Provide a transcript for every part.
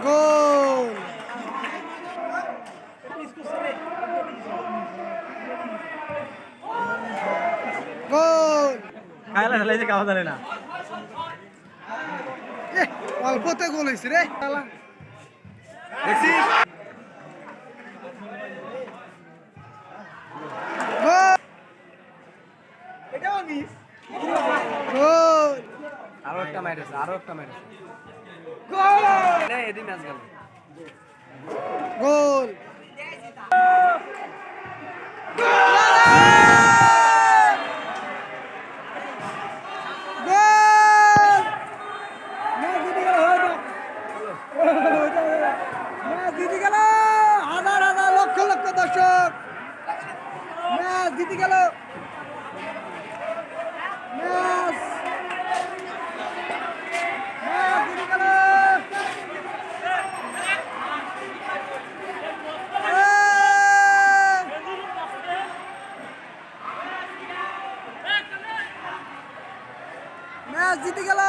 গোল গোল খাইলা ঢালাই যে খাওয়া জানে না অল্পতে গোল হয়েছে রে দেখছি আরো একটা ম্যাচ গোল এদি ম্যাচ গেল গোল জিতে গেল হাজার হাজার লক্ষ লক্ষ দর্শক ম্যাচ জিতে গেল ম্যাচ জিতে গেল ম্যাচ জিতে গেল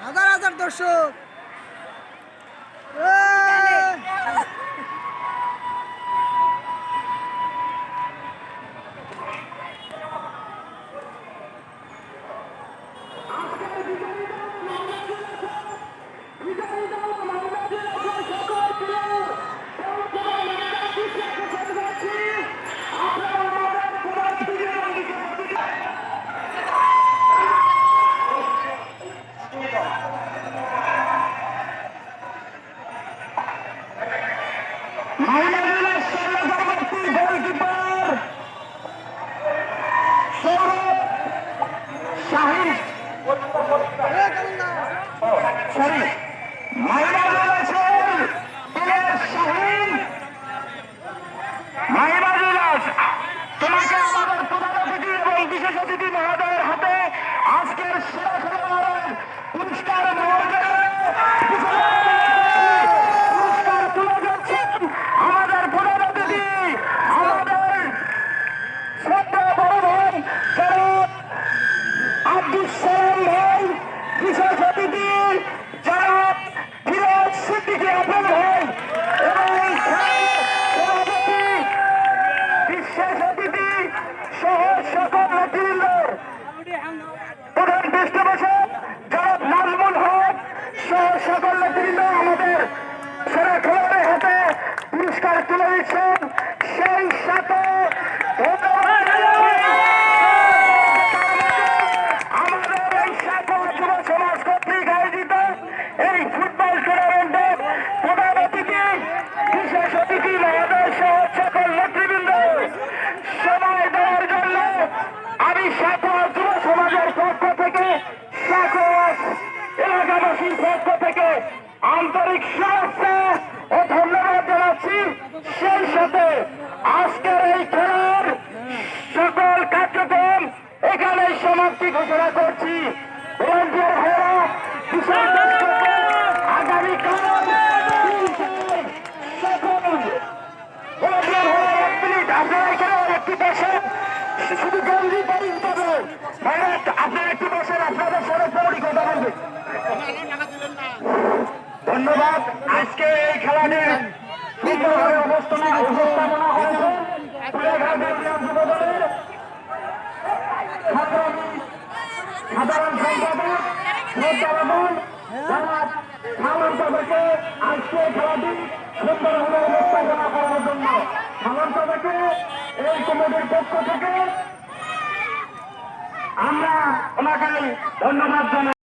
হাজার হাজার দর্শক তোমাকে আমাদের প্রধান অতিথি এবং বিশেষ অতিথি মহোদয়ের হাতে আজকের সেরা খেলোয়াড়ের পুরস্কার পুরস্কার তুলে যাচ্ছেন আমাদের প্রধান অতিথি আমাদের শ্রদ্ধা বড় ভাই জনাব আব্দুল সালাম ভাই, বিশেষ অতিথি জনাব ফিরোজ সিদ্দিকী আপন ভাই এবং বিশেষ অতিথি সহ সকল নেতৃবৃন্দ, প্রধান পৃষ্ঠপোষক জনাব নাজমুল হক সহ সকল নেতৃবৃন্দ আমাদের সেরা খেলোয়াড়ের হাতে পুরস্কার তুলে দিচ্ছেন। সেই সাথে ধন্যবাদ আমাদের এই সকল যুব সমাজ কর্তৃক আয়োজিত এই ফুটবল টুর্নামেন্টের প্রধান অতিথি বিশেষ অতিথি মহোদয় সহ সকল নেতৃবৃন্দ সময় দেওয়ার জন্য আমি সকল যুব সমাজের পক্ষ থেকে সকল এলাকাবাসীর পক্ষ থেকে আন্তরিক শুভেচ্ছা ও ধন্যবাদ জানাচ্ছি। সেই সাথে আজকের এই খেলার সকল কার্যক্রম এখানেই সমাপ্তি ঘোষণা করছি। ভলান্টিয়ার ভাইরা বিশেষ আগামীকাল সকল ভলান্টিয়ার ভাইরা 1 মিনিট আপনারা এখানে একটু বসেন, শুধু জলদি পারেন তবে ভাইরা আপনারা একটু বসেন, আপনাদের সরে পৌঁড়ি কথা বলবে। ধন্যবাদ। আজকে এই খেলাটির সুন্দরভাবে উপস্থাপনা হয়েছে কুড়িয়াঘাটের যুব দলের সাধারণ সম্পাদক শ্রদ্ধাবাবুল জনাব সামন্ত থেকে আজকে খেলাটি সুন্দরভাবে উপস্থাপনা করার জন্য সামন্ত থেকে এই কমিটির পক্ষ থেকে আমরা ওনাকে ধন্যবাদ জানাই।